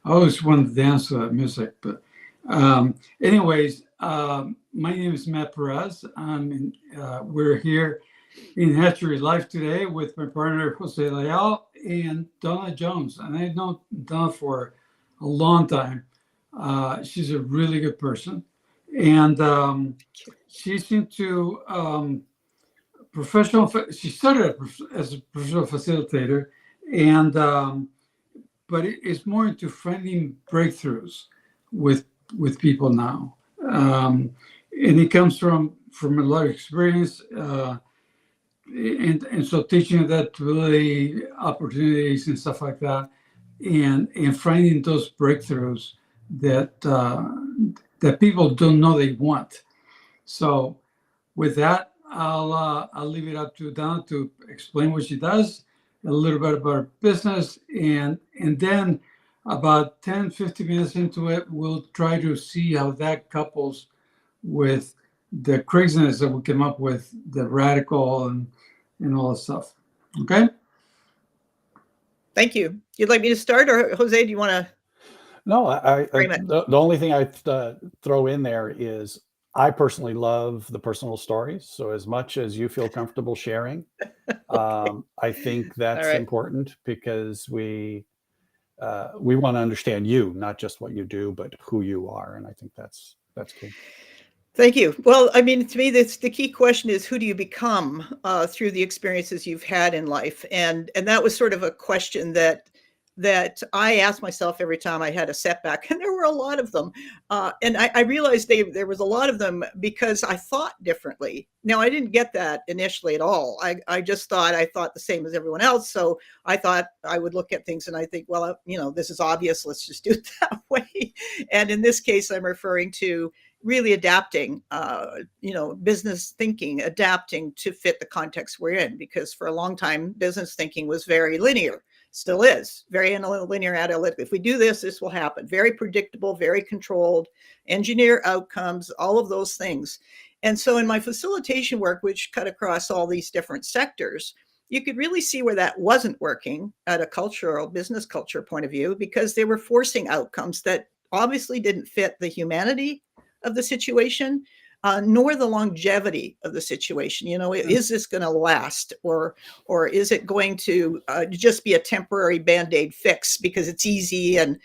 I always wanted to dance to that music, but anyways, my name is Matt Perez. We're here in rHatchery.live today with my partner Jose Leal and Dawna Jones, and I've known Dawna for a long time. She's a really good person, and she's into professional. She started as a professional facilitator, and but it's more into finding breakthroughs with people now, and it comes from a lot of experience, and so teaching adaptability opportunities and stuff like that, and finding those breakthroughs that that people don't know they want. So with that, I'll leave it up to Donna to explain what she does, a little bit about her business, and then about 10, 15 minutes into it, we'll try to see how that couples with the craziness that we came up with, the radical and all that stuff. Okay? Thank you. You'd like me to start, or Jose, do you want to? No, frame it? the only thing I throw in there is I personally love the personal stories. So as much as you feel comfortable sharing, I think that's right. important because we want to understand you, not just what you do, but who you are. And I think that's key. Thank you. Well, I mean, to me, the key question is, who do you become through the experiences you've had in life? And that was sort of a question that I asked myself every time I had a setback, and there were a lot of them. And I realized there was a lot of them because I thought differently. Now, I didn't get that initially at all. I just thought the same as everyone else. So I thought I would look at things and I think, well, this is obvious. Let's just do it that way. And in this case, I'm referring to really adapting, business thinking, adapting to fit the context we're in, because for a long time, business thinking was very linear, still is very linear analytical. If we do this, this will happen. Very predictable, very controlled, engineer outcomes, all of those things. And so in my facilitation work, which cut across all these different sectors, you could really see where that wasn't working at a cultural business culture point of view, because they were forcing outcomes that obviously didn't fit the humanity of the situation, nor the longevity of the situation. Is this going to last, or is it going to just be a temporary Band-Aid fix because it's easy and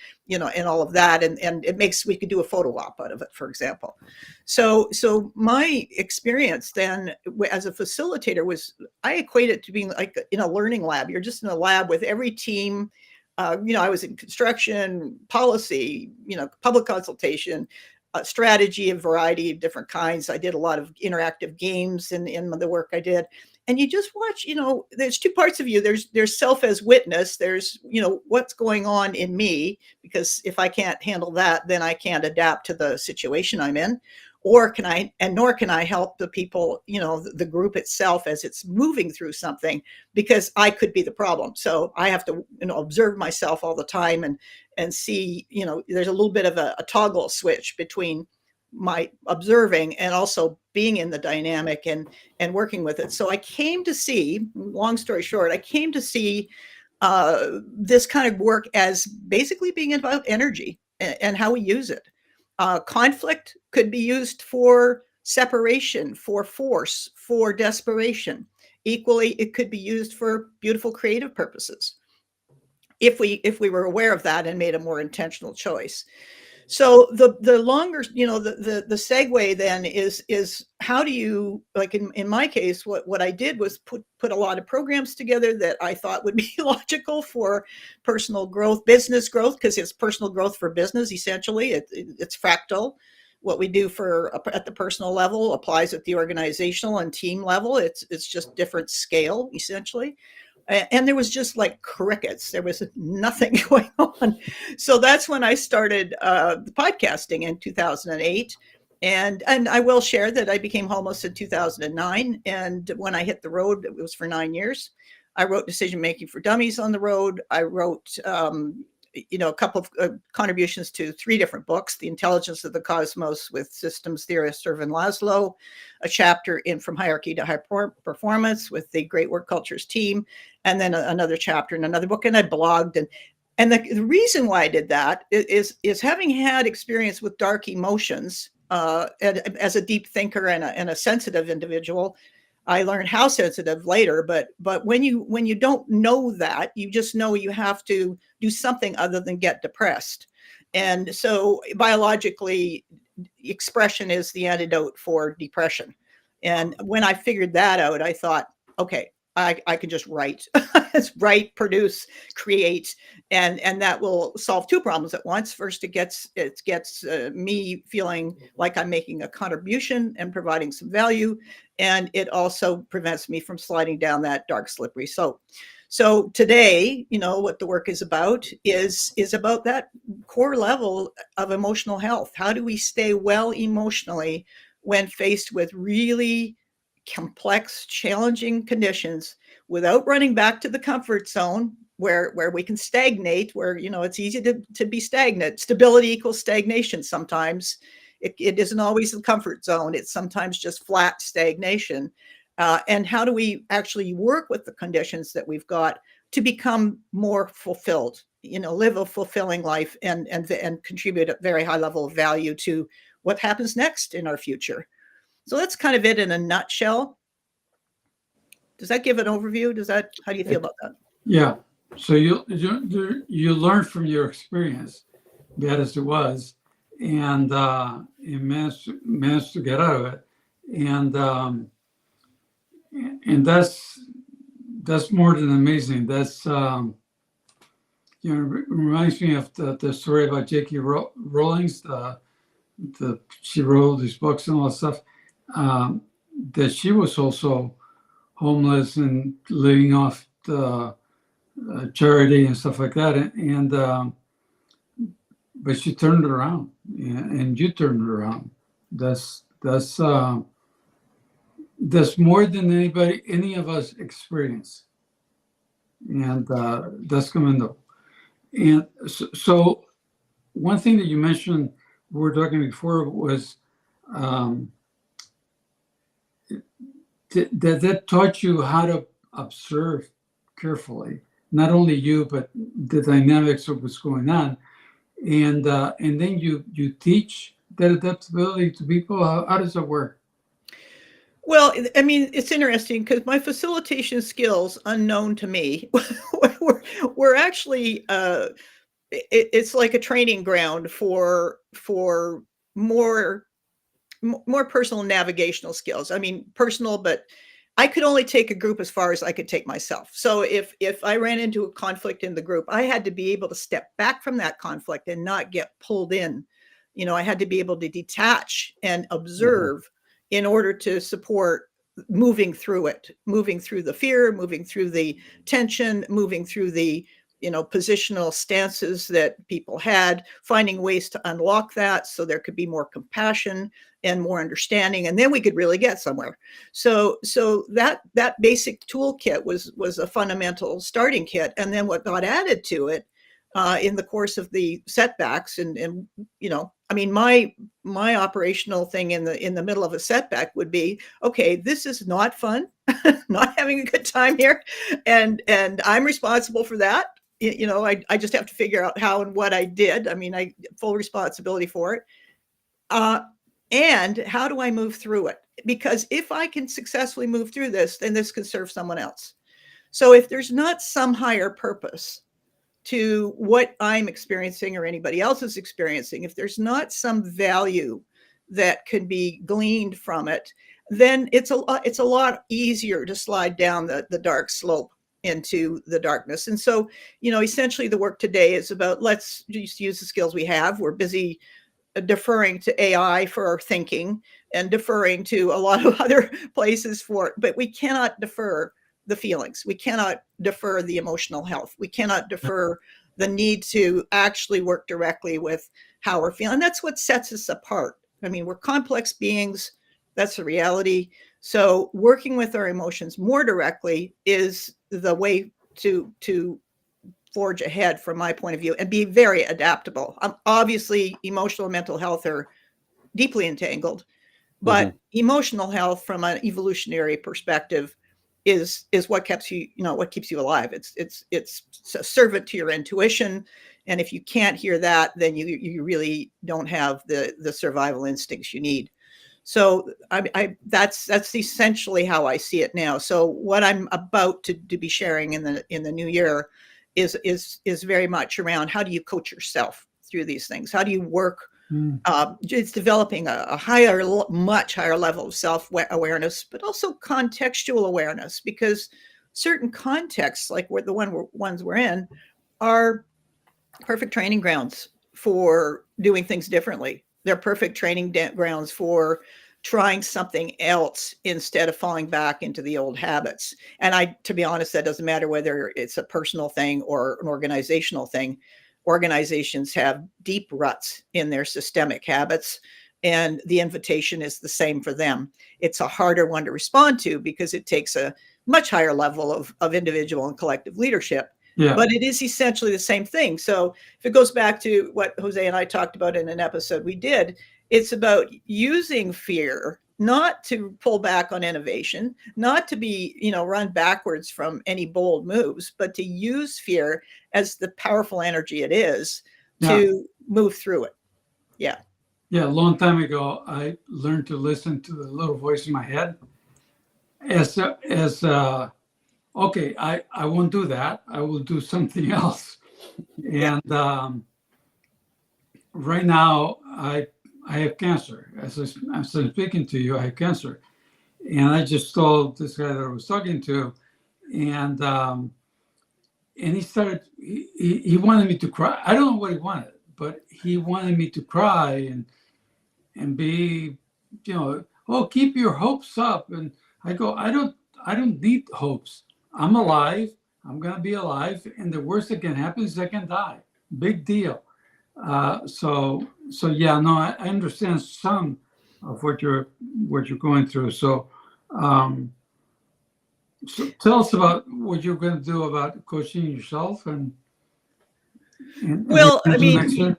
all of that, and it makes, we could do a photo op out of it, for example. So my experience then as a facilitator was, I equate it to being like in a learning lab. You're just in a lab with every team. I was in construction, policy, public consultation, strategy, a variety of different kinds. I did a lot of interactive games in the work I did. And you just watch, there's two parts of you. There's self as witness. There's, what's going on in me, because if I can't handle that, then I can't adapt to the situation I'm in. Nor can I help the people, the group itself as it's moving through something, because I could be the problem. So I have to, observe myself all the time and see, there's a little bit of a toggle switch between my observing and also being in the dynamic and working with it. So I came to see, long story short, this kind of work as basically being about energy and how we use it. Conflict could be used for separation, for force, for desperation. Equally, it could be used for beautiful creative purposes, if we were aware of that and made a more intentional choice. So the longer, the segue then is how do you, like in my case, what I did was put a lot of programs together that I thought would be logical for personal growth, business growth, because it's personal growth for business, essentially. It's fractal. What we do at the personal level applies at the organizational and team level. It's just different scale, essentially. And there was just like crickets. There was nothing going on. So that's when I started the podcasting in 2008. And I will share that I became homeless in 2009. And when I hit the road, it was for 9 years. I wrote Decision Making for Dummies on the road. I wrote, a couple of contributions to 3 different books: The Intelligence of the Cosmos with systems theorist Ervin Laszlo, a chapter in From Hierarchy to High Performance with the Great Work Cultures team, and then another chapter in another book. And I blogged, And the reason why I did that is having had experience with dark emotions, and as a deep thinker and a sensitive individual, I learned how sensitive later. But when you don't know that, you just know you have to do something other than get depressed. And so biologically, expression is the antidote for depression. And when I figured that out, I thought, okay, I can just write, write, produce, create, and that will solve two problems at once. First, it gets me feeling like I'm making a contribution and providing some value, and it also prevents me from sliding down that dark, slippery slope. So today, what the work is about about that core level of emotional health. How do we stay well emotionally when faced with really complex, challenging conditions without running back to the comfort zone where we can stagnate, where, it's easy to be stagnant. Stability equals stagnation sometimes. It isn't always the comfort zone. It's sometimes just flat stagnation. And how do we actually work with the conditions that we've got to become more fulfilled, live a fulfilling life and contribute a very high level of value to what happens next in our future? So that's kind of it in a nutshell. Does that give an overview? How do you feel about that? Yeah. So you learn from your experience, bad as it was, and you managed to get out of it, and that's more than amazing. That's reminds me of the story about J.K. Rowling's she wrote these books and all that stuff. That she was also homeless and living off the charity and stuff like that, and but she turned it around, and you turned it around. That's more than any of us experience, and that's commendable. And so one thing that you mentioned, we were talking before, was that taught you how to observe carefully, not only you, but the dynamics of what's going on. And then you teach that adaptability to people. How does that work? Well, I mean, it's interesting because my facilitation skills, unknown to me, were actually, it's like a training ground for more personal navigational skills. I mean, personal, but I could only take a group as far as I could take myself. So if I ran into a conflict in the group, I had to be able to step back from that conflict and not get pulled in. I had to be able to detach and observe in order to support moving through it, moving through the fear, moving through the tension, moving through the positional stances that people had, finding ways to unlock that so there could be more compassion and more understanding, and then we could really get somewhere. So that basic toolkit was a fundamental starting kit, and then what got added to it in the course of the setbacks, and I mean, my operational thing in the middle of a setback would be, okay, this is not fun, not having a good time here, and I'm responsible for that. I just have to figure out how and what I did. I mean, I full responsibility for it. And how do I move through it? Because if I can successfully move through this, then this can serve someone else. So if there's not some higher purpose to what I'm experiencing or anybody else is experiencing, if there's not some value that could be gleaned from it, then it's a lot easier to slide down the dark slope into the darkness. And so, essentially the work today is about, let's just use the skills we have. We're busy deferring to AI for our thinking and deferring to a lot of other places for it, but we cannot defer the feelings. We cannot defer the emotional health. We cannot defer the need to actually work directly with how we're feeling. That's what sets us apart. I mean, we're complex beings. That's the reality. So working with our emotions more directly is the way to forge ahead from my point of view and be very adaptable. Obviously, emotional and mental health are deeply entangled, but emotional health from an evolutionary perspective is what keeps you, what keeps you alive. It's a servant to your intuition. And if you can't hear that, then you really don't have the survival instincts you need. So that's essentially how I see it now. So what I'm about to be sharing in the new year is very much around how do you coach yourself through these things? How do you work? It's developing a much higher level of self-awareness, but also contextual awareness, because certain contexts, like the ones we're in, are perfect training grounds for doing things differently. They're perfect training grounds for trying something else instead of falling back into the old habits. And to be honest, that doesn't matter whether it's a personal thing or an organizational thing. Organizations have deep ruts in their systemic habits, and the invitation is the same for them. It's a harder one to respond to because it takes a much higher level of individual and collective leadership. Yeah. But it is essentially the same thing. So if it goes back to what Jose and I talked about in an episode we did, it's about using fear not to pull back on innovation, not to be, run backwards from any bold moves, but to use fear as the powerful energy it is to move through it. Yeah. Yeah. A long time ago, I learned to listen to the little voice in my head okay, I won't do that. I will do something else. And right now, I have cancer. As I'm speaking to you, I have cancer. And I just told this guy that I was talking to, and he started, he wanted me to cry. I don't know what he wanted, but he wanted me to cry and be, oh, keep your hopes up. And I go, I don't need hopes. I'm alive. I'm going to be alive. And the worst that can happen is I can die. Big deal. So yeah, no, I understand some of what you're going through. So tell us about what you're going to do about coaching yourself and well, I mean,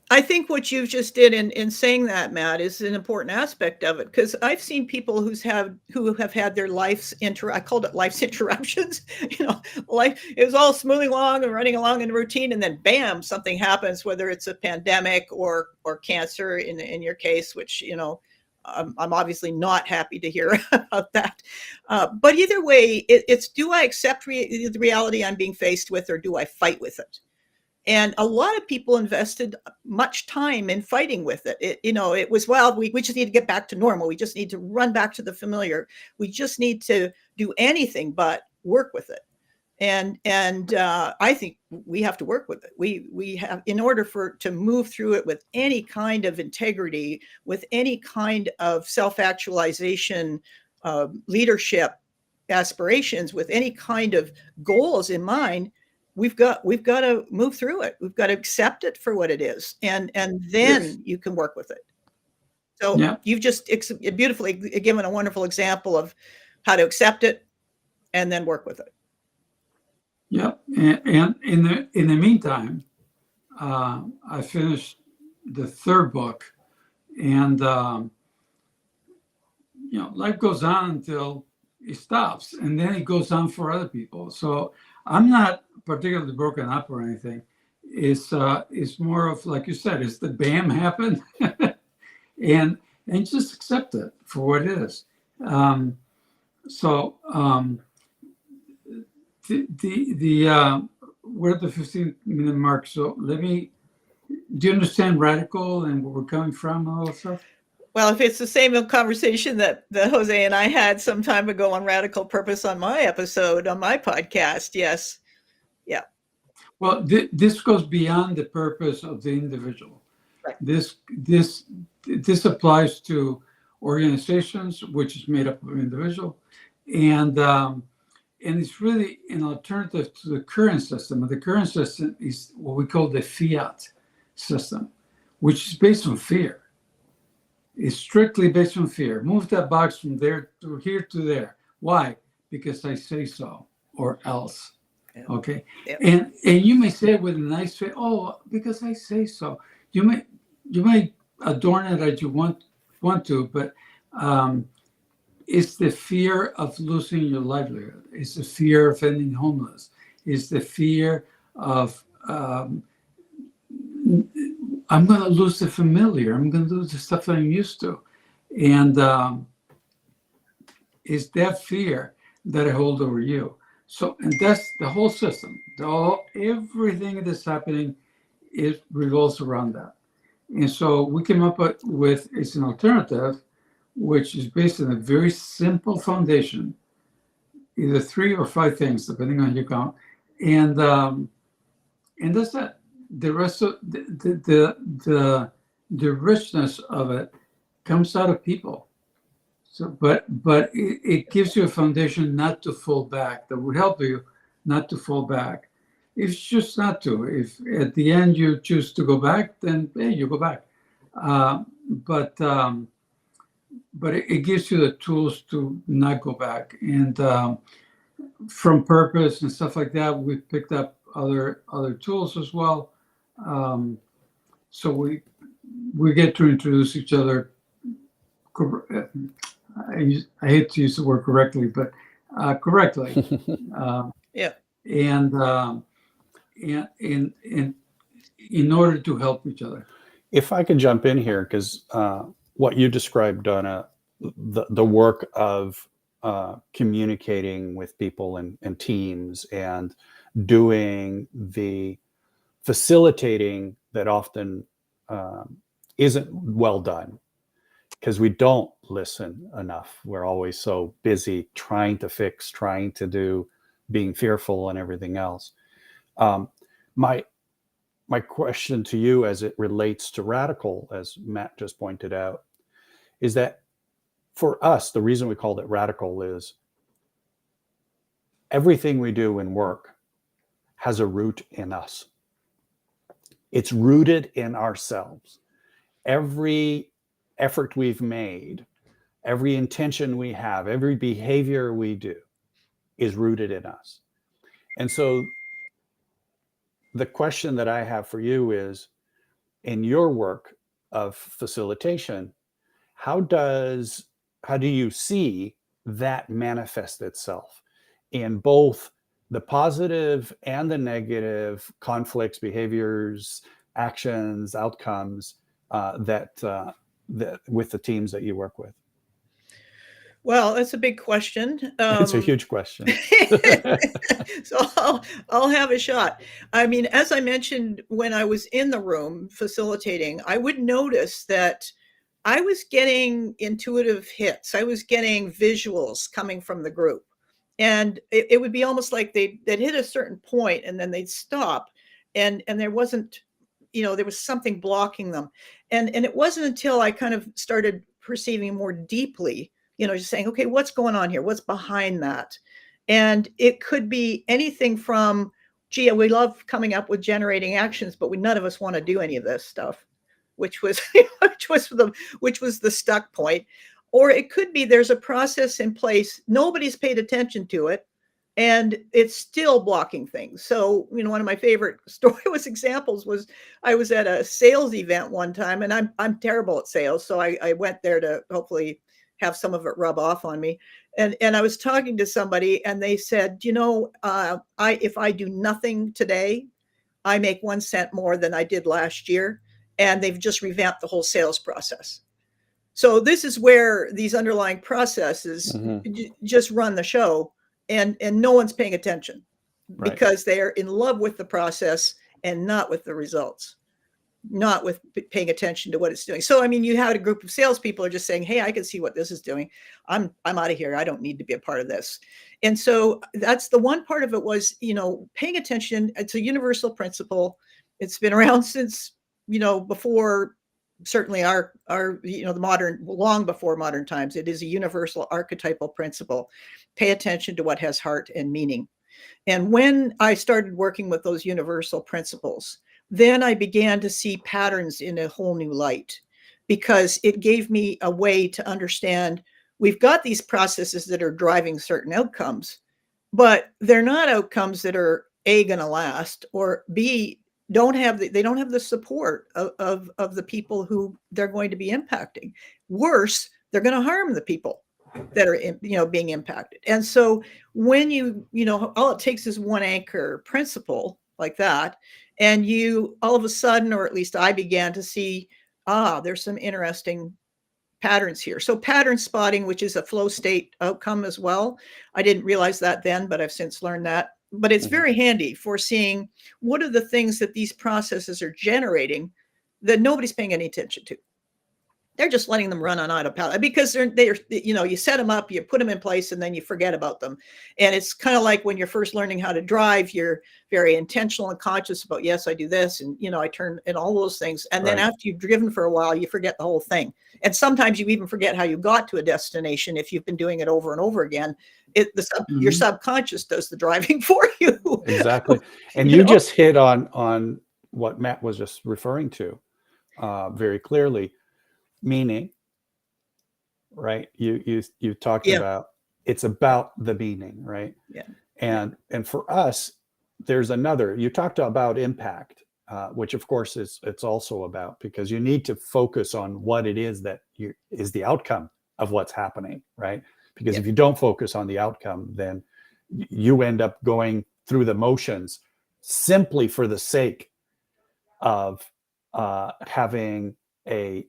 I think what you just did in saying that, Matt, is an important aspect of it, because I've seen people who have had their life's I called it life's interruptions. Life, it was all smoothing along and running along in routine, and then bam, something happens, whether it's a pandemic or cancer in your case, which I'm obviously not happy to hear about that. But either way, it's do I accept the reality I'm being faced with, or do I fight with it? And a lot of people invested much time in fighting with it. It was, well, we just need to get back to normal. We just need to run back to the familiar. We just need to do anything but work with it. And I think we have to work with it. We have, in order to move through it with any kind of integrity, with any kind of self-actualization, leadership aspirations, with any kind of goals in mind, we've got to move through it. We've got to accept it for what it is, and then you can work with it. So you've just beautifully given a wonderful example of how to accept it and then work with it. Yeah, and in the meantime, I finished the third book, and life goes on until it stops, and then it goes on for other people. So I'm not particularly broken up or anything. It's more of, like you said, it's the bam happened, and just accept it for what it is. We're at the 15-minute mark. So do you understand radical and where we're coming from and all that stuff? Well, if it's the same conversation that Jose and I had some time ago on radical purpose on my episode, on my podcast, yes. Yeah. Well, this goes beyond the purpose of the individual. Right. This applies to organizations, which is made up of individual, and it's really an alternative to the current system. And the current system is what we call the fiat system, which is based on fear. It's strictly based on fear. Move that box from there to here to there. Why? Because I say so, or else. Yeah. Okay. Yeah. And you may say it with a nice face, oh, because I say so. You may adorn it as you want to, but It's the fear of losing your livelihood. It's the fear of ending homeless. It's the fear of I'm going to lose the familiar. I'm going to lose the stuff that I'm used to, and it's that fear that I hold over you. So, and that's the whole system. Everything that's happening, it revolves around that. And so we came up with it's an alternative, which is based on a very simple foundation, either 3 or 5 things, depending on your count, and that's that. The rest of the richness of it comes out of people. So, but it gives you a foundation not to fall back. That would help you not to fall back. If you choose not to, if at the end you choose to go back, then hey, you go back. But it gives you the tools to not go back. And from purpose and stuff like that, we picked up other tools as well. So we get to introduce each other. I hate to use the word correctly, but correctly. Yeah. And in order to help each other. If I could jump in here, because what you described, Dawna, the work of communicating with people and teams and doing the facilitating that often isn't well done because we don't listen enough. We're always so busy trying to fix, trying to do, being fearful and everything else. My question to you as it relates to radical, as Matt just pointed out, is that for us, the reason we called it radical is everything we do in work has a root in us. It's rooted in ourselves. Every effort we've made, every intention we have, every behavior we do is rooted in us. And so the question that I have for you is, in your work of facilitation, how do you see that manifest itself in both the positive and the negative conflicts, behaviors, actions, outcomes that with the teams that you work with? Well, that's a big question. It's a huge question. So I'll have a shot. I mean, as I mentioned, when I was in the room facilitating, I would notice that I was getting intuitive hits. I was getting visuals coming from the group. And it would be almost like they'd hit a certain point and then they'd stop. And there wasn't, there was something blocking them. And it wasn't until I kind of started perceiving more deeply, just saying, okay, what's going on here? What's behind that? And it could be anything from, gee, we love coming up with generating actions, but none of us want to do any of this stuff, which was the stuck point. Or it could be there's a process in place, nobody's paid attention to it, and it's still blocking things. So, one of my favorite examples was I was at a sales event one time, and I'm terrible at sales, so I went there to hopefully have some of it rub off on me. And I was talking to somebody, and they said, if I do nothing today, I make 1 cent more than I did last year. And they've just revamped the whole sales process. So this is where these underlying processes just run the show, and no one's paying attention because they are in love with the process and not with the results, not with paying attention to what it's doing. So, I mean, you had a group of salespeople are just saying, hey, I can see what this is doing. I'm out of here. I don't need to be a part of this. And so that's the one part of it was, paying attention. It's a universal principle. It's been around since, before certainly our the modern, long before modern times. It is a universal archetypal principle. Pay attention to what has heart and meaning. And when I started working with those universal principles, then I began to see patterns in a whole new light, because it gave me a way to understand we've got these processes that are driving certain outcomes, but they're not outcomes that are A, going to last, or B, they don't have the support of the people who they're going to be impacting. Worse, they're going to harm the people that are, being impacted. And so when all it takes is one anchor principle like that, and you all of a sudden, or at least I began to see, there's some interesting patterns here. So pattern spotting, which is a flow state outcome as well. I didn't realize that then, but I've since learned that. But it's very handy for seeing what are the things that these processes are generating that nobody's paying any attention to. They're just letting them run on autopilot because they're you set them up, you put them in place, and then you forget about them. And it's kind of like when you're first learning how to drive, you're very intentional and conscious about, yes, I do this, and I turn, and all those things. And then after you've driven for a while, you forget the whole thing. And sometimes you even forget how you got to a destination if you've been doing it over and over again. Your subconscious does the driving for you. Exactly. And you just hit on what Matt was just referring to very clearly. Meaning, right? You talked about, it's about the meaning, right? Yeah. And for us, there's another. You talked about impact, which of course it's also about, because you need to focus on what it is that is the outcome of what's happening, right? Because if you don't focus on the outcome, then you end up going through the motions simply for the sake of having a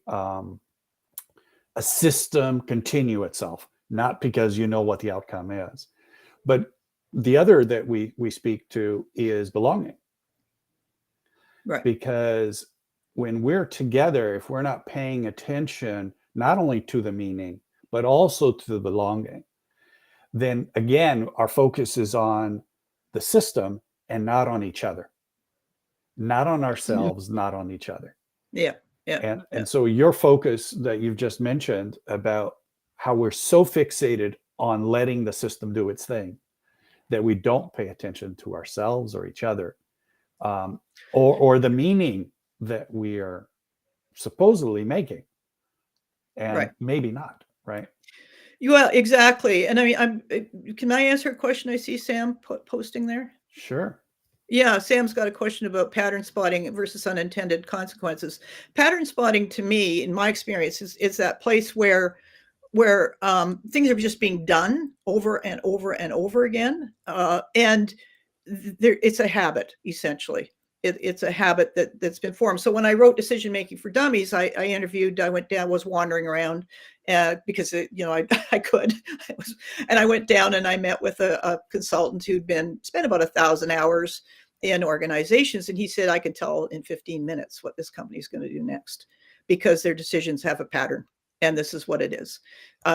system continue itself, not because you know what the outcome is. But the other that we speak to is belonging. Right. Because when we're together, if we're not paying attention not only to the meaning, but also to the belonging, then again, our focus is on the system and not on each other, not on ourselves, not on each other. Yeah. Yeah. And so your focus that you've just mentioned about how we're so fixated on letting the system do its thing that we don't pay attention to ourselves or each other, or the meaning that we are supposedly making, and maybe not, right? Well, exactly. And I mean, can I answer a question I see Sam posting there? Sure. Yeah, Sam's got a question about pattern spotting versus unintended consequences. Pattern spotting, to me, in my experience, is that place where things are just being done over and over and over again, and it's a habit, essentially. It's a habit that's been formed. So when I wrote Decision Making for Dummies, I went down, was wandering around because I could, and I went down and I met with a consultant who'd spent about 1,000 hours in organizations, and he said, I could tell in 15 minutes what this company is going to do next because their decisions have a pattern, and this is what it is.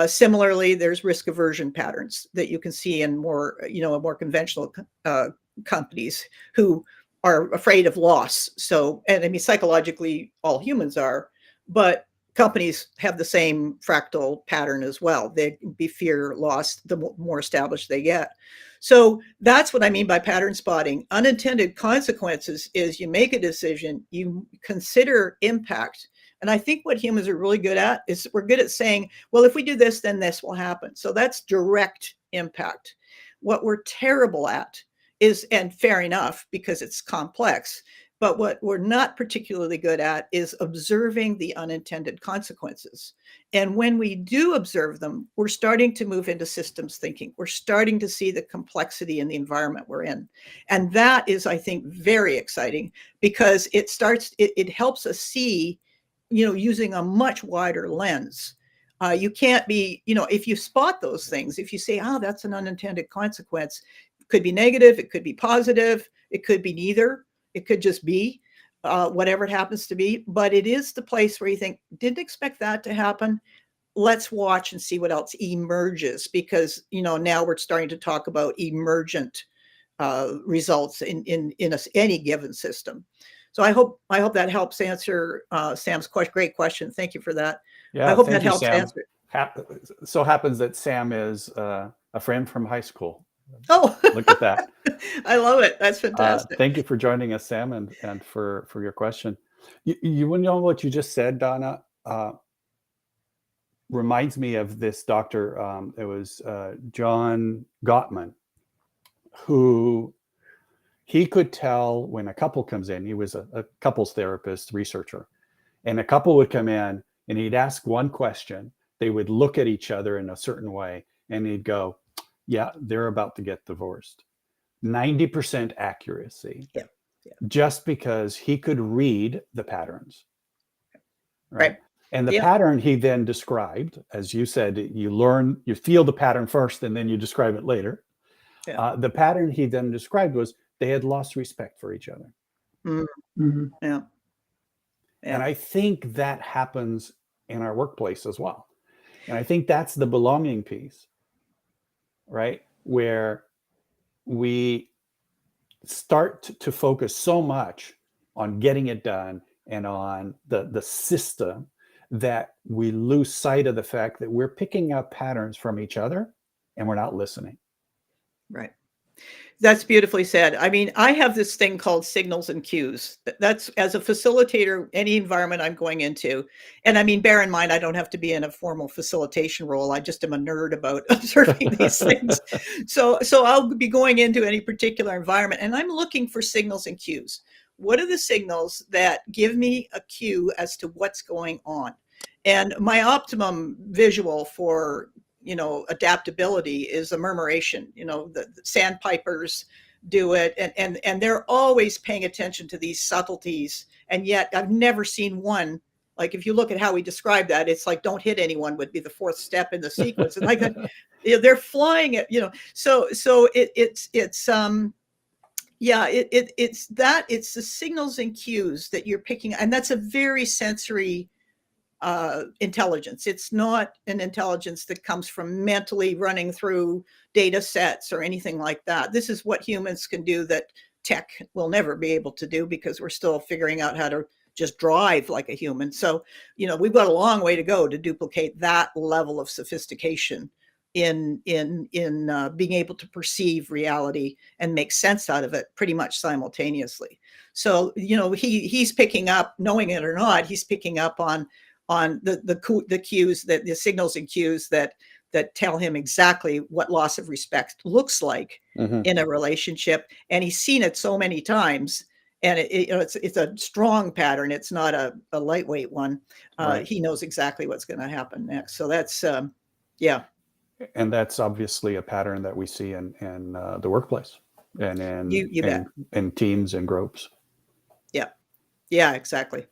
Similarly, there's risk aversion patterns that you can see in more conventional companies who are afraid of loss. So, and I mean, psychologically, all humans are, but companies have the same fractal pattern as well. They be fear loss the more established they get. So that's what I mean by pattern spotting. Unintended consequences is you make a decision, you consider impact. And I think what humans are really good at is we're good at saying, well, if we do this, then this will happen. So that's direct impact. What we're terrible at is, and fair enough, because it's complex, but what we're not particularly good at is observing the unintended consequences. And when we do observe them, we're starting to move into systems thinking. We're starting to see the complexity in the environment we're in. And that is, I think, very exciting because it helps us see, using a much wider lens. You can't be, if you spot those things, if you say, that's an unintended consequence, it could be negative, it could be positive, it could be neither. It could just be whatever it happens to be, but it is the place where you think, didn't expect that to happen. Let's watch and see what else emerges, because now we're starting to talk about emergent results in any given system. So I hope that helps answer Sam's great question. Thank you for that. Yeah, I hope that helps answer it. So happens that Sam is a friend from high school. Oh, look at that. I love it. That's fantastic. Thank you for joining us, Sam, and for your question. You know what you just said, Dawna, reminds me of this doctor. It was John Gottman, who he could tell when a couple comes in. He was a couples therapist researcher, and a couple would come in and he'd ask one question they would look at each other in a certain way and he'd go, yeah, they're about to get divorced. 90% accuracy. Yeah. Yeah. Just because he could read the patterns. Right. And the Yeah. pattern he then described, as you said, you feel the pattern first and then you describe it later. Yeah. The pattern he then described was they had lost respect for each other. Mm-hmm. Yeah. And I think that happens in our workplace as well. And I think that's the belonging piece, right? Where we start to focus so much on getting it done and on the system that we lose sight of the fact that we're picking up patterns from each other and we're not listening. Right. That's beautifully said. I mean, I have this thing called signals and cues. That's, as a facilitator, any environment I'm going into. And I mean, bear in mind, I don't have to be in a formal facilitation role. I just am a nerd about observing these things. So I'll be going into any particular environment and I'm looking for signals and cues. What are the signals that give me a cue as to what's going on? And my optimum visual for adaptability is a murmuration. The sandpipers do it, and they're always paying attention to these subtleties. And yet I've never seen one, like if you look at how we describe that, it's like don't hit anyone would be the fourth step in the sequence. And like they're flying it, so it's the signals and cues that you're picking, and that's a very sensory intelligence. It's not an intelligence that comes from mentally running through data sets or anything like that. This is what humans can do that tech will never be able to do, because we're still figuring out how to just drive like a human. So, we've got a long way to go to duplicate that level of sophistication in being able to perceive reality and make sense out of it pretty much simultaneously. So, he's picking up, knowing it or not, he's picking up on the cues, that the signals and cues that tell him exactly what loss of respect looks like in a relationship. And he's seen it so many times, and it's a strong pattern. It's not a lightweight one. Right. He knows exactly what's going to happen next. So that's yeah. And that's obviously a pattern that we see in the workplace and in teams and groups. Yeah. Yeah, exactly.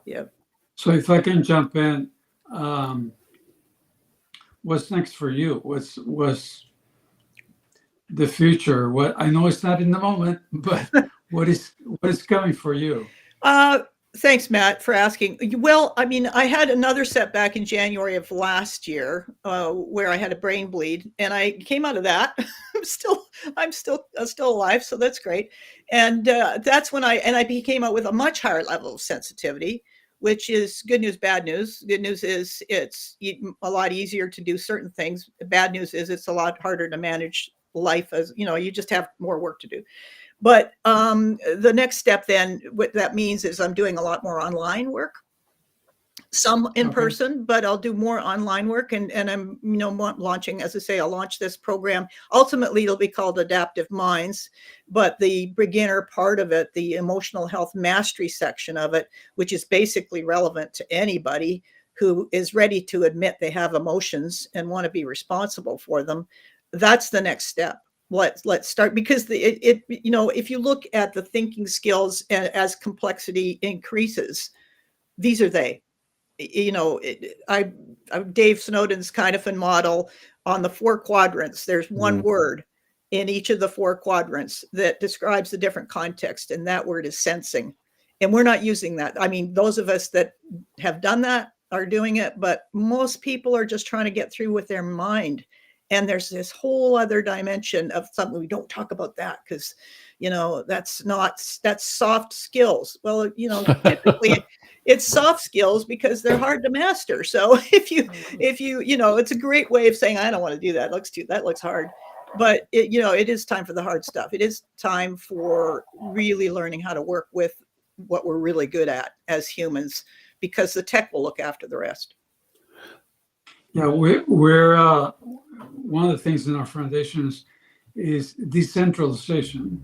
Yeah. So if I can jump in, what's next for you? What's the future? What, I know it's not in the moment, but what is coming for you? Thanks, Matt, for asking. Well, I mean, I had another setback in January of last year where I had a brain bleed, and I came out of that. I'm still alive, so that's great. And that's when I came out with a much higher level of sensitivity, which is good news, bad news. Good news is it's a lot easier to do certain things. The bad news is it's a lot harder to manage life, as you just have more work to do. But the next step then, what that means is I'm doing a lot more online work, some in person, but I'll do more online work. And I'm, launching, as I say, I'll launch this program. Ultimately, it'll be called Adaptive Minds, but the beginner part of it, the emotional health mastery section of it, which is basically relevant to anybody who is ready to admit they have emotions and want to be responsible for them. That's the next step. Let's start, because if you look at the thinking skills as complexity increases, these are they. Dave Snowden's Kinefin model on the 4 quadrants. There's one word in each of the 4 quadrants that describes the different context, and that word is sensing. And we're not using that. I mean, those of us that have done that are doing it, but most people are just trying to get through with their mind. And there's this whole other dimension of something. We don't talk about that because, that's soft skills. Well, typically it's soft skills because they're hard to master. So if you, it's a great way of saying, I don't want to do that. That looks hard. But it is time for the hard stuff. It is time for really learning how to work with what we're really good at as humans, because the tech will look after the rest. Yeah, we're one of the things in our foundations is decentralization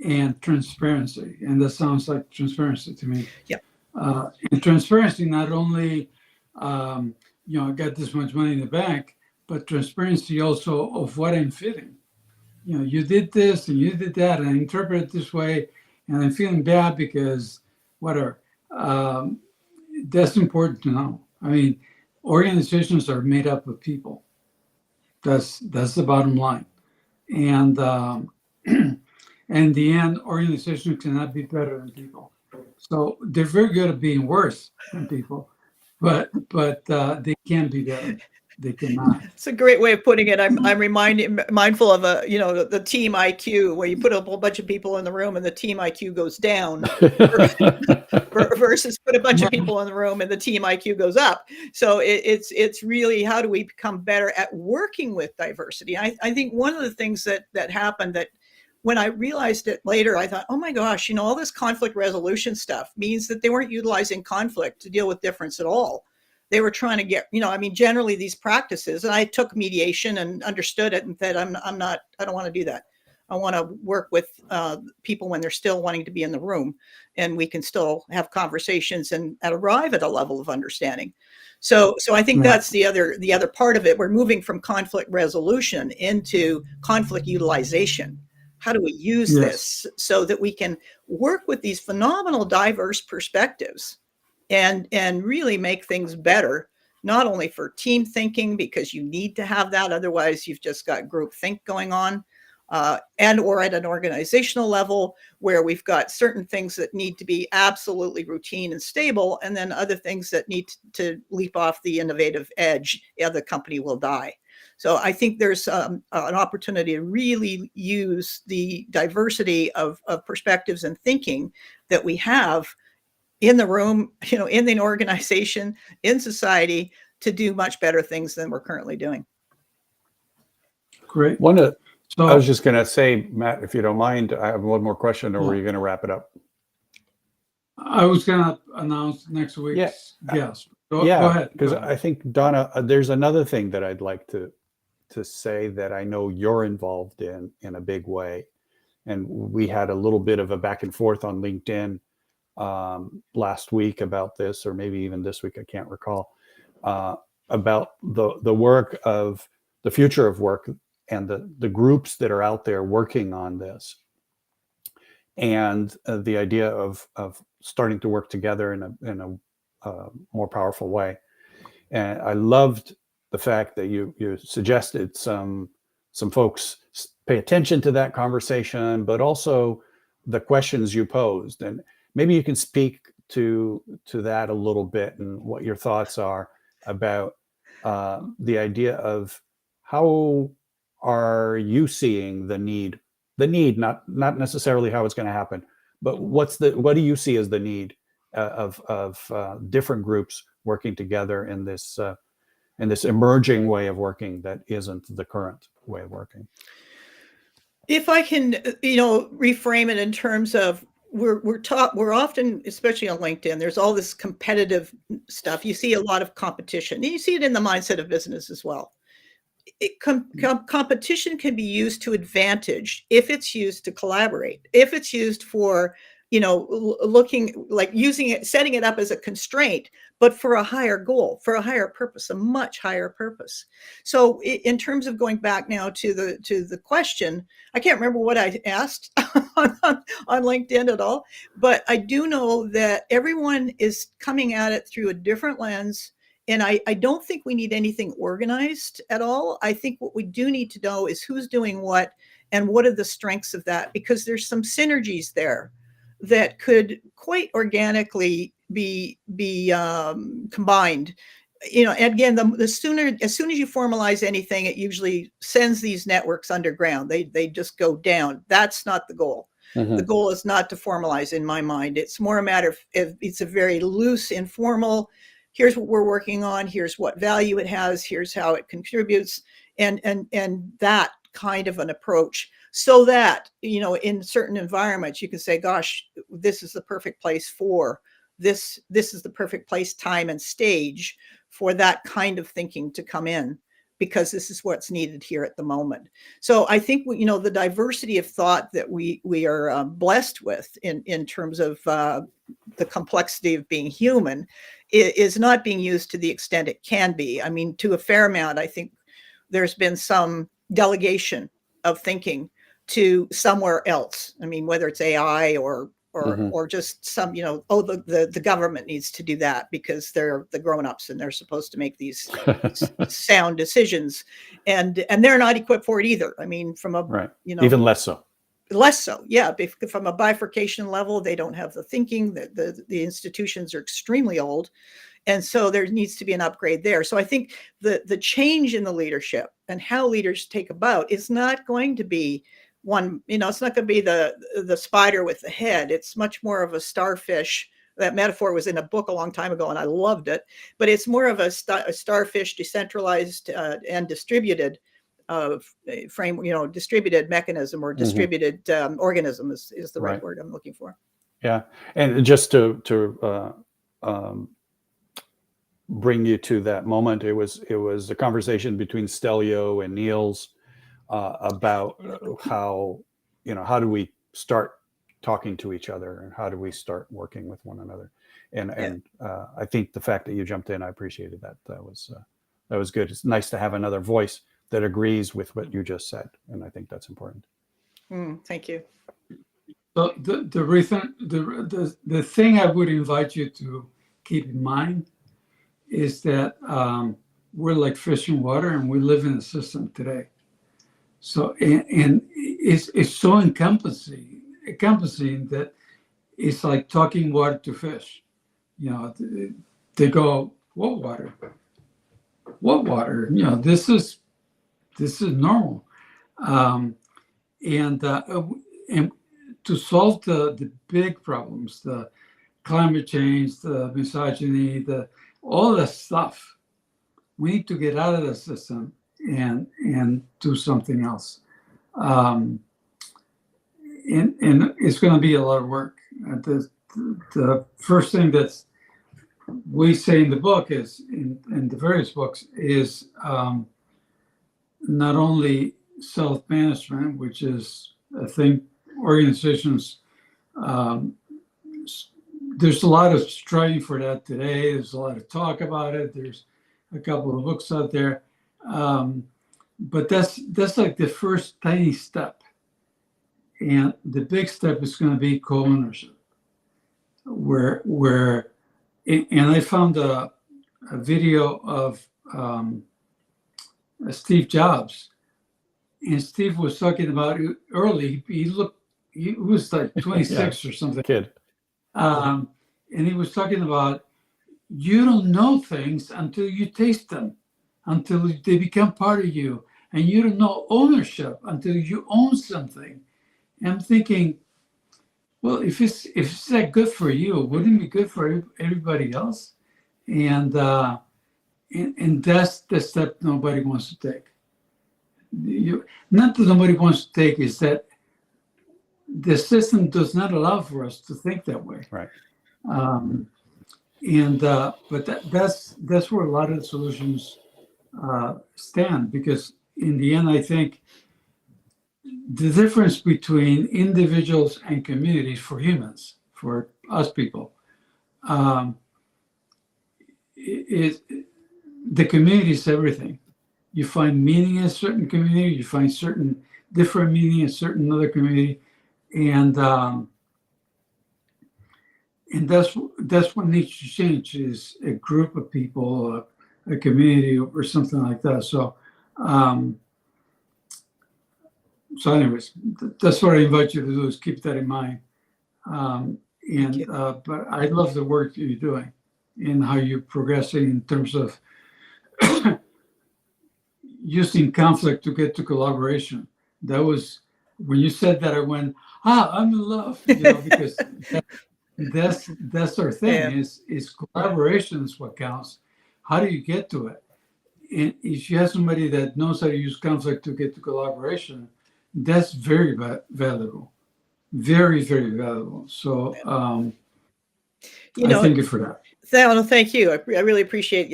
and transparency, and that sounds like transparency to me. Yeah. And transparency not only I got this much money in the bank, but transparency also of what I'm feeling. You did this and you did that, and I interpret it this way, and I'm feeling bad because whatever. That's important to know. I mean, organizations are made up of people. That's the bottom line. And in the end, organizations cannot be better than people. So they're very good at being worse than people, but they can be better. They cannot. It's a great way of putting it. I'm mindful of the team IQ, where you put a whole bunch of people in the room and the team IQ goes down versus put a bunch of people in the room and the team IQ goes up. So it's really, how do we become better at working with diversity? I think one of the things that happened, that when I realized it later, I thought, oh my gosh, all this conflict resolution stuff means that they weren't utilizing conflict to deal with difference at all. They were trying to get, generally these practices, and I took mediation and understood it and said, I don't want to do that. I want to work with people when they're still wanting to be in the room, and we can still have conversations and arrive at a level of understanding. So I think that's the other part of it. We're moving from conflict resolution into conflict utilization. How do we use this so that we can work with these phenomenal diverse perspectives and really make things better, not only for team thinking, because you need to have that, otherwise you've just got group think going on, and or at an organizational level where we've got certain things that need to be absolutely routine and stable, and then other things that need to leap off the innovative edge, the company will die. So I think there's an opportunity to really use the diversity of perspectives and thinking that we have in the room, in the organization, in society, to do much better things than we're currently doing. Great. I was just going to say, Matt, if you don't mind, I have one more question, or were you going to wrap it up? I was going to announce next week's guest. Go ahead. Because I think, Dawna, there's another thing that I'd like to say that I know you're involved in a big way. And we had a little bit of a back and forth on LinkedIn last week about this, or maybe even this week, I can't recall, about the work of the future of work and the groups that are out there working on this, and the idea of starting to work together in a more powerful way. And I loved the fact that you suggested some folks pay attention to that conversation, but also the questions you posed. And maybe you can speak to that a little bit, and what your thoughts are about the idea of how are you seeing the need, not necessarily how it's going to happen, but what do you see as the need of different groups working together in this emerging way of working that isn't the current way of working? If I can, reframe it in terms of we're often, especially on LinkedIn, there's all this competitive stuff. You see a lot of competition, and you see it in the mindset of business as well. Competition can be used to advantage if it's used to collaborate, if it's used for, looking like using it, setting it up as a constraint, but for a higher goal, for a higher purpose, a much higher purpose. So in terms of going back now to the question, I can't remember what I asked on LinkedIn at all, but I do know that everyone is coming at it through a different lens. And I don't think we need anything organized at all. I think what we do need to know is who's doing what and what are the strengths of that, because there's some synergies there that could quite organically be combined. And again, as soon as you formalize anything, it usually sends these networks underground. They just go down. That's not the goal. Mm-hmm. The goal is not to formalize, in my mind. It's more a matter of, it's a very loose, informal, here's what we're working on, here's what value it has, here's how it contributes, and that kind of an approach, so that, in certain environments, you can say, gosh, this is the perfect place for this. This is the perfect place, time, and stage for that kind of thinking to come in, because this is what's needed here at the moment. So I think, the diversity of thought that we are blessed with in terms of the complexity of being human is not being used to the extent it can be. I mean, to a fair amount, I think there's been some delegation of thinking to somewhere else. I mean, whether it's AI or just some, the government needs to do that because they're the grown-ups and they're supposed to make these sound decisions, and they're not equipped for it either. I mean, from a even less so. Less so, yeah. From a bifurcation level, they don't have the thinking. The institutions are extremely old, and so there needs to be an upgrade there. So I think the change in the leadership and how leaders take about is not going to be one. It's not going to be the spider with the head. It's much more of a starfish. That metaphor was in a book a long time ago, and I loved it. But it's more of a starfish, decentralized and distributed frame, distributed mechanism or distributed organism is the right word I'm looking for. Yeah, and just to bring you to that moment, it was a conversation between Stelio and Niels about how do we start talking to each other and how do we start working with one another, and I think the fact that you jumped in, I appreciated that. That was good. It's nice to have another voice that agrees with what you just said, and I think that's important. Thank you. So the reason, the thing I would invite you to keep in mind is that we're like fish in water, and we live in a system today. So and it's so encompassing that it's like talking water to fish. They go, what water? What water? This is normal, and to solve the big problems, the climate change, the misogyny, all that stuff, we need to get out of the system and do something else. And it's going to be a lot of work. The first thing that we say in the book is in the various books is not only self-management, which is, I think, organizations, there's a lot of striving for that today. There's a lot of talk about it. There's a couple of books out there. But that's like the first tiny step. And the big step is going to be co-ownership, and I found a video of Steve Jobs, and Steve was talking about it early. He was like 26 or something. Kid. And he was talking about, you don't know things until you taste them, until they become part of you. And you don't know ownership until you own something. And I'm thinking, well, if it's that good for you, wouldn't it be good for everybody else? And that's the step nobody wants to take. Not that nobody wants to take, is that the system does not allow for us to think that way. Right. But that's where a lot of the solutions stand, because in the end, I think the difference between individuals and communities for humans, for us people, is the community is everything. You find meaning in a certain community, you find certain different meaning in a certain other community, and that's what needs to change, is a group of people, a community, or something like that. So anyways, that's what I invite you to do, is keep that in mind. But I love the work that you're doing and how you're progressing in terms of using conflict to get to collaboration. That was, when you said that, I went, I'm in love, because that's our thing. Is collaboration is what counts. How do you get to it? And if you have somebody that knows how to use conflict to get to collaboration, that's very valuable, very, very valuable. So I thank you for that. Thank you. I really appreciate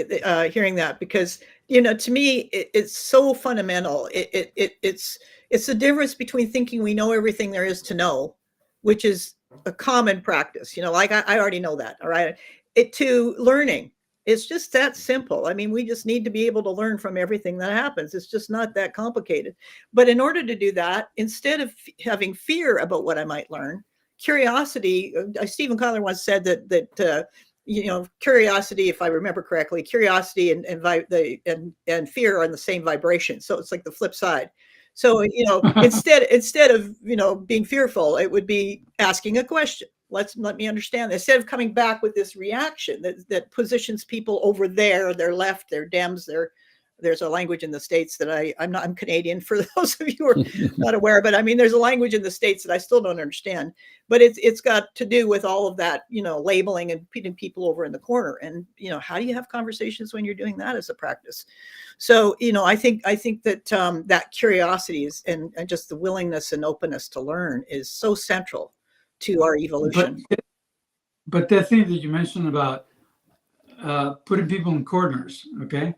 hearing that, because to me it's so fundamental. It's the difference between thinking we know everything there is to know, which is a common practice. Like I already know that, all right, to learning. It's just that simple. I mean, we just need to be able to learn from everything that happens. It's just not that complicated. But in order to do that, instead of having fear about what I might learn, curiosity, Stephen Kotler once said that curiosity, if I remember correctly, curiosity and fear are on the same vibration. So it's like the flip side. So, instead of, being fearful, it would be asking a question. Let me understand this. Instead of coming back with this reaction that positions people over there, they're left, they're Dems, there's a language in the States that I'm Canadian, for those of you who are not aware, but I mean, there's a language in the States that I still don't understand, but it's got to do with all of that, labeling and putting people over in the corner. And, how do you have conversations when you're doing that as a practice? So, I think that that curiosity is, and just the willingness and openness to learn is so central to our evolution. But that thing that you mentioned about putting people in corners, okay?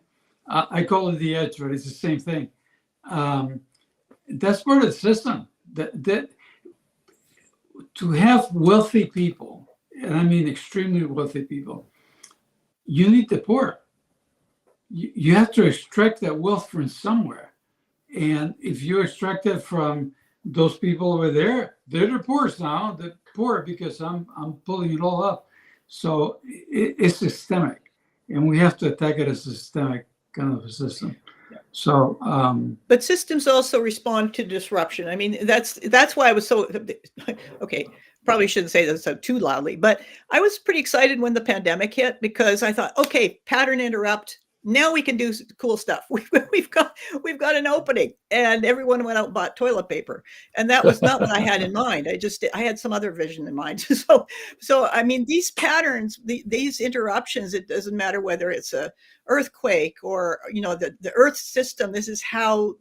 I call it the edge, but it's the same thing. That's part of the system. That to have wealthy people, and I mean extremely wealthy people, you need the poor. You have to extract that wealth from somewhere. And if you extract it from those people over there, they're the poorest now. They're poor because I'm pulling it all up. So it's systemic, and we have to attack it as a systemic kind of a system. So, but systems also respond to disruption. I mean, that's why I was so okay. Probably shouldn't say this too loudly, but I was pretty excited when the pandemic hit, because I thought, okay, pattern interrupt. Now we can do cool stuff. We've got an opening, and everyone went out and bought toilet paper, and that was not what I had in mind. I had some other vision in mind. So I mean, these patterns, these interruptions. It doesn't matter whether it's a earthquake or the Earth system. This is how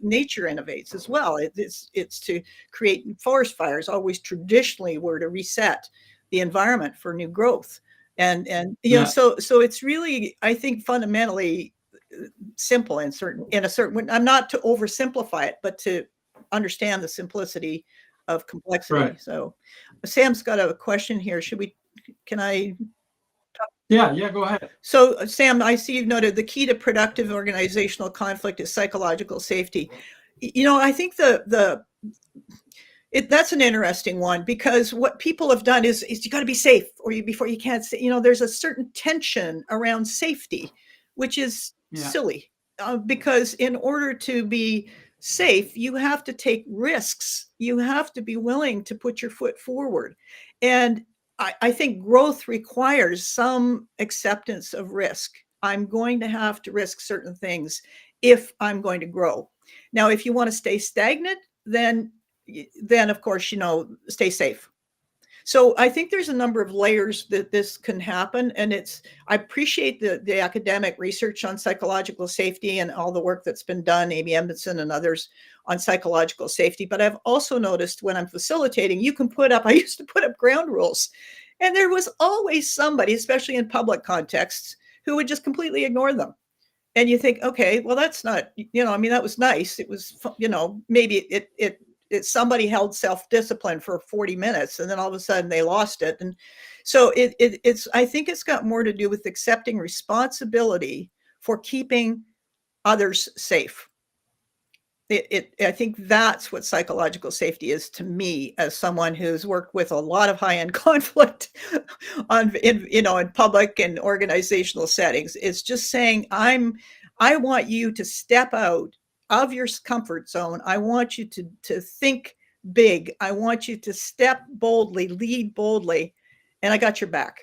nature innovates as well. It's to create forest fires. Always traditionally were to reset the environment for new growth. And so it's really, I think, fundamentally simple in a certain. I'm not to oversimplify it, but to understand the simplicity of complexity. Right. So, Sam's got a question here. Can I? Yeah, go ahead. So, Sam, I see you've noted the key to productive organizational conflict is psychological safety. I think that's an interesting one, because what people have done is you got to be safe, or before you can't say, there's a certain tension around safety, which is silly, because in order to be safe, you have to take risks. You have to be willing to put your foot forward. And I think growth requires some acceptance of risk. I'm going to have to risk certain things if I'm going to grow. Now, if you want to stay stagnant, then of course, stay safe. So I think there's a number of layers that this can happen. And I appreciate the academic research on psychological safety and all the work that's been done, Amy Edmondson and others, on psychological safety. But I've also noticed when I'm facilitating, I used to put up ground rules, and there was always somebody, especially in public contexts, who would just completely ignore them. And you think, okay, well, that's not, that was nice. It was, maybe somebody held self-discipline for 40 minutes, and then all of a sudden they lost it. And so I think it's got more to do with accepting responsibility for keeping others safe. I think that's what psychological safety is to me, as someone who's worked with a lot of high-end conflict in public and organizational settings. It's just saying, I want you to step out of your comfort zone. I want you to think big. I want you to step boldly, lead boldly, and I got your back.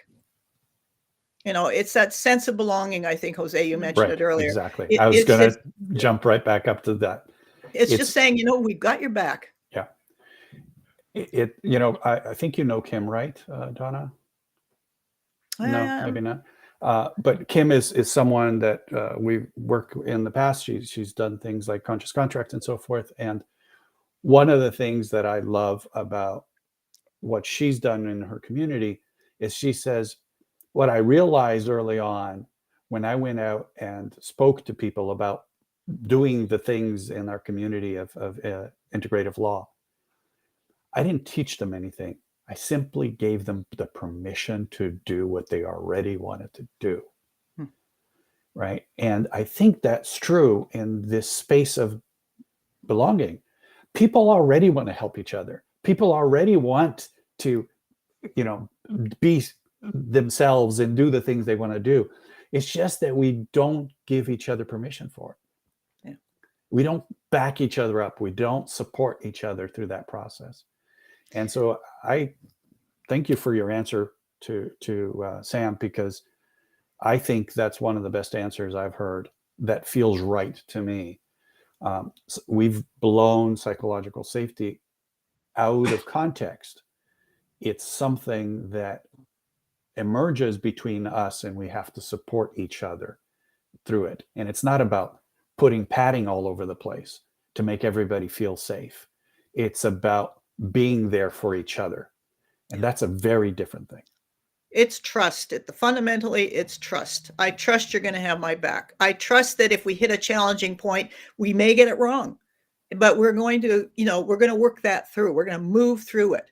It's that sense of belonging. I think, Jose, you mentioned it earlier. Exactly. I was going to jump right back up to that. It's just saying, we've got your back. Yeah. I think Kim, right, Dawna? No, maybe not. But Kim is someone that we've worked in the past. She's done things like conscious contracts and so forth. And one of the things that I love about what she's done in her community is she says, what I realized early on when I went out and spoke to people about doing the things in our community of integrative law, I didn't teach them anything. I simply gave them the permission to do what they already wanted to do. Right. And I think that's true in this space of belonging. People already want to help each other. People already want to, be themselves and do the things they want to do. It's just that we don't give each other permission for it. Yeah. We don't back each other up. We don't support each other through that process. And so I thank you for your answer to Sam, because I think that's one of the best answers I've heard that feels right to me. So we've blown psychological safety out of context. It's something that emerges between us, and we have to support each other through it. And it's not about putting padding all over the place to make everybody feel safe. It's about being there for each other. And that's a very different thing. It's trust. Fundamentally, it's trust. I trust you're going to have my back. I trust that if we hit a challenging point, we may get it wrong, but we're going to, we're going to work that through. We're going to move through it.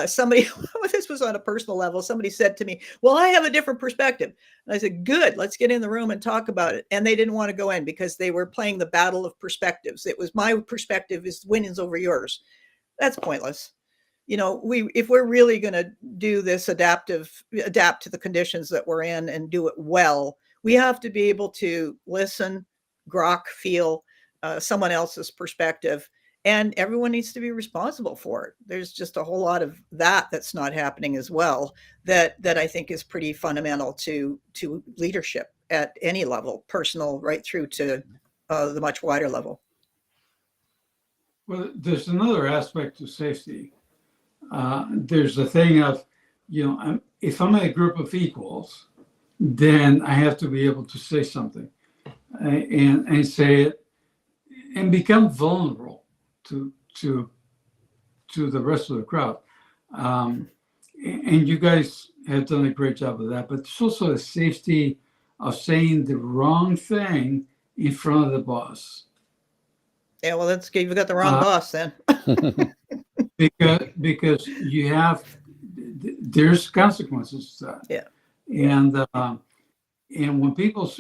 Somebody, this was on a personal level, somebody said to me, well, I have a different perspective. And I said, good, let's get in the room and talk about it. And they didn't want to go in because they were playing the battle of perspectives. It was my perspective is winnings over yours. That's pointless. If we're really going to do this adapt to the conditions that we're in and do it well, we have to be able to listen, grok, feel someone else's perspective, and everyone needs to be responsible for it. There's just a whole lot of that's not happening as well, that I think is pretty fundamental to leadership at any level, personal right through to the much wider level. Well, there's another aspect to safety. There's a thing of, if I'm in a group of equals, then I have to be able to say something and say it and become vulnerable to the rest of the crowd. And you guys have done a great job of that, but there's also a safety of saying the wrong thing in front of the boss. Yeah, well, you've got the wrong boss then. because there's consequences to that. Yeah. And when people,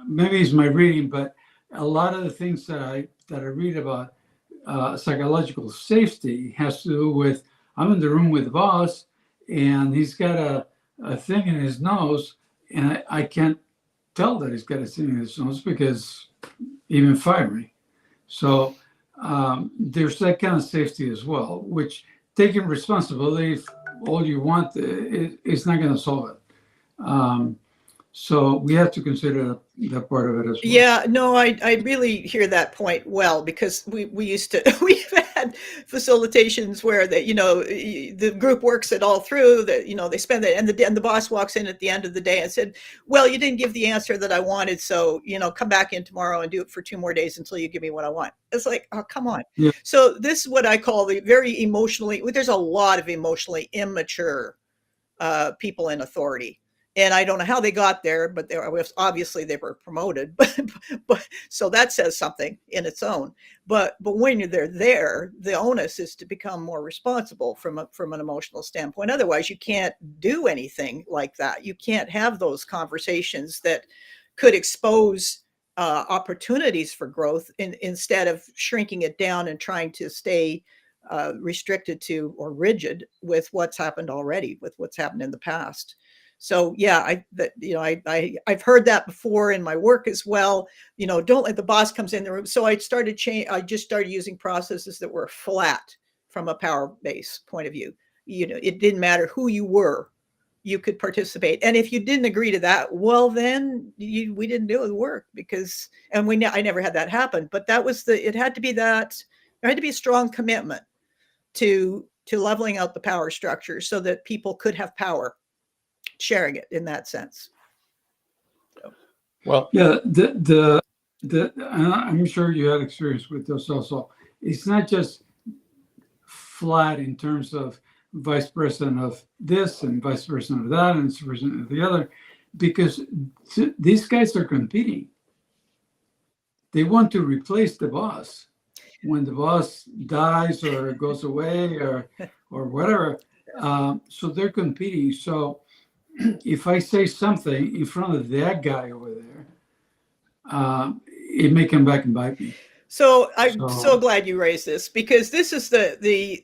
maybe it's my reading, but a lot of the things that I read about psychological safety has to do with, I'm in the room with the boss and he's got a thing in his nose, and I can't tell that he's got a thing in his nose because he even fired me. So there's that kind of safety as well, which taking responsibility, if all you want, it's not going to solve it. So we have to consider that part of it as well. Yeah, no, I really hear that point well, because we've had facilitations where the group works it all through, that they spend it, and the boss walks in at the end of the day and said, well, you didn't give the answer that I wanted, so come back in tomorrow and do it for 2 more days until you give me what I want. It's like, oh, come on. Yeah. So this is what I call there's a lot of emotionally immature people in authority. And I don't know how they got there, but obviously they were promoted. But so that says something in its own. But when they're there, the onus is to become more responsible from an emotional standpoint. Otherwise, you can't do anything like that. You can't have those conversations that could expose opportunities for growth instead of shrinking it down and trying to stay restricted to or rigid with what's happened already, with what's happened in the past. So yeah, I've heard that before in my work as well. Don't let the boss comes in the room. So I just started using processes that were flat from a power base point of view. It didn't matter who you were, you could participate. And if you didn't agree to that, well, then we didn't do the work I never had that happen. But it had to be there had to be a strong commitment to leveling out the power structure so that people could have power, sharing it in that sense. Well, yeah, I'm sure you had experience with this also. It's not just flat in terms of vice president of this and vice president of that and vice president of the other, because these guys are competing. They want to replace the boss when the boss dies or goes away or whatever. So they're competing. So if I say something in front of that guy over there, it may come back and bite me. So I'm so glad you raised this, because this is the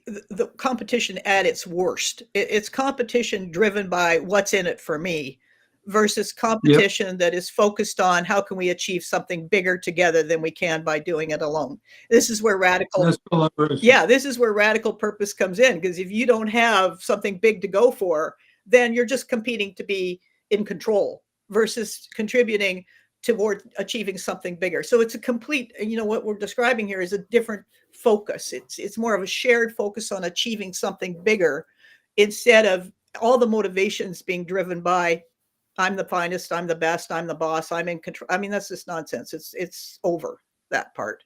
competition at its worst. It's competition driven by what's in it for me, versus competition that is focused on how can we achieve something bigger together than we can by doing it alone. This is where That's collaboration. this is where radical purpose comes in, because if you don't have something big to go for, then you're just competing to be in control versus contributing toward achieving something bigger. So it's a complete, what we're describing here is a different focus. It's more of a shared focus on achieving something bigger, instead of all the motivations being driven by, I'm the finest, I'm the best, I'm the boss, I'm in control. I mean, that's just nonsense. It's over that part.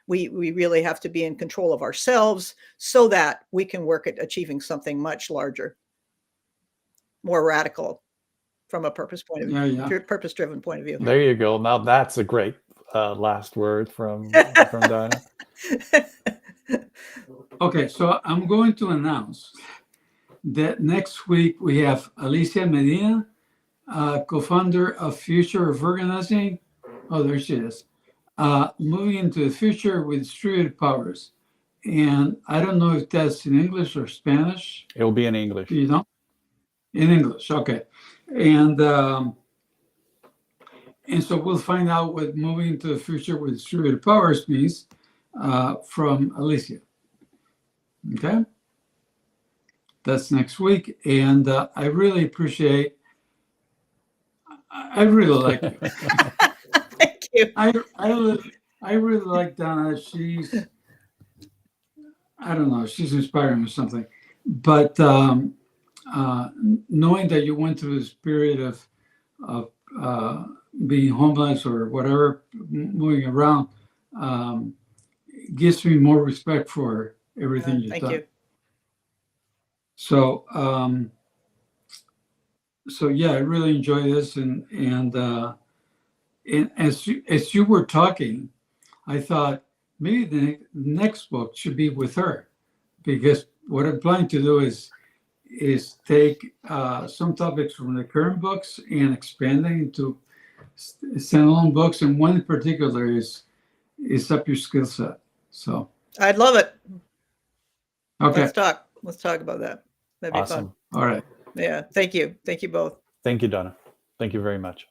We really have to be in control of ourselves so that we can work at achieving something much larger, more radical, from a purpose point of view, purpose-driven point of view. There you go. Now that's a great last word from Dawna. Okay, so I'm going to announce that next week we have Alicia Medina, co-founder of Future of Organizing. Oh, there she is. Moving into the future with distributed powers. And I don't know if that's in English or Spanish. It'll be in English. You know? In English, okay. And so we'll find out what moving into the future with distributed powers means from Alicia. Okay? That's next week. And I really appreciate, I really like you. Thank you. I really like Dawna. She's, I don't know, she's inspiring or something. But knowing that you went through this period of being homeless or whatever, moving around, gives me more respect for everything you've done. Thank you. So, yeah, I really enjoy this, and as you were talking, I thought maybe the next book should be with her, because what I'm planning to do is take some topics from the current books and expanding into standalone books, and one in particular is up your skill set. So I'd love it. Okay, Let's talk about that. That'd be Awesome. fun. All right. Yeah. Thank you. Thank you both. Thank you, Dawna. Thank you very much.